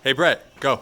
Hey, Brett, go.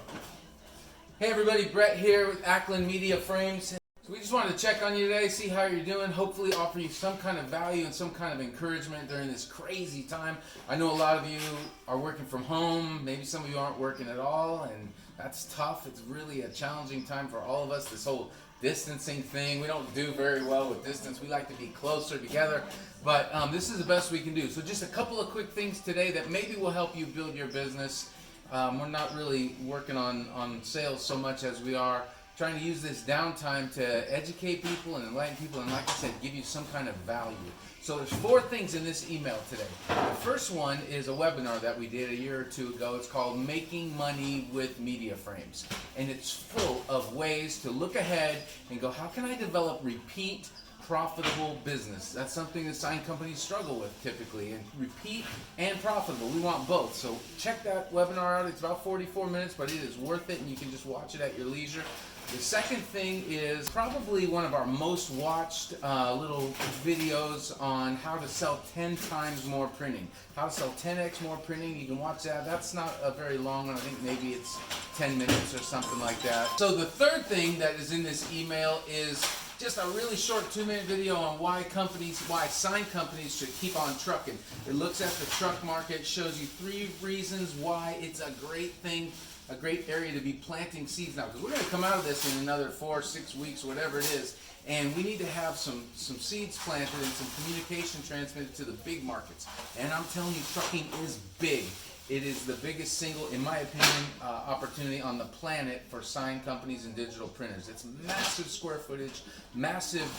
Hey everybody, Brett here with Ackland Media Frames. So we just wanted to check on you today, see how you're doing, hopefully offer you some kind of value and some kind of encouragement during this crazy time. I know a lot of you are working from home, maybe some of you aren't working at all, and that's tough. It's really a challenging time for all of us, this whole distancing thing. We don't do very well with distance. We like to be closer together, but this is the best we can do. So just a couple of quick things today that maybe will help you build your business. We're not really working on sales so much as we are trying to use this downtime to educate people and enlighten people and, like I said, give you some kind of value. So there's 4 things in this email today. The first one is a webinar that we did a year or 2 ago. It's called Making Money with Media Frames. And it's full of ways to look ahead and go, how can I develop repeat profitable business? That's something that sign companies struggle with typically, and repeat and profitable. We want both. So check that webinar out. It's about 44 minutes, but it is worth it, and you can just watch it at your leisure. The second thing is probably one of our most watched little videos on how to sell 10 times more printing. How to sell 10x more printing. You can watch that. That's not a very long one. I think maybe it's 10 minutes or something like that. So the third thing that is in this email is just a really short 2-minute video on why sign companies should keep on trucking. It looks at the truck market, shows you 3 reasons why it's a great thing, a great area to be planting seeds now. Because we're going to come out of this in another 4 or 6 weeks, whatever it is, and we need to have some seeds planted and some communication transmitted to the big markets. And I'm telling you, trucking is big. It is the biggest single, in my opinion, opportunity on the planet for sign companies and digital printers. It's massive square footage, massive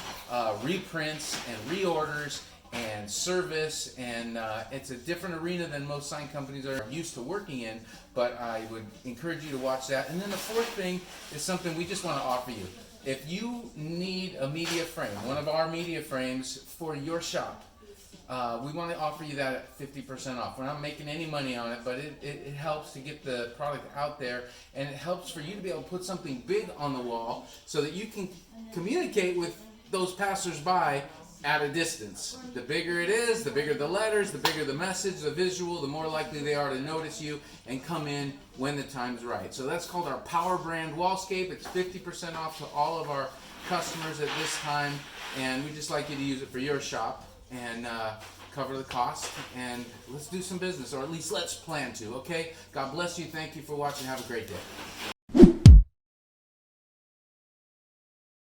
reprints and reorders and service, and it's a different arena than most sign companies are used to working in, but I would encourage you to watch that. And then the fourth thing is something we just want to offer you. If you need a media frame, one of our media frames for your shop, we want to offer you that at 50% off. We're not making any money on it, but it helps to get the product out there, and it helps for you to be able to put something big on the wall so that you can communicate with those passersby at a distance. The bigger it is, the bigger the letters, the bigger the message, the visual, the more likely they are to notice you and come in when the time's right. So that's called our Power Brand Wallscape. It's 50% off to all of our customers at this time, and we'd just like you to use it for your shop and cover the cost, and let's do some business, or at least let's plan to, okay? God bless you. Thank you for watching. Have a great day.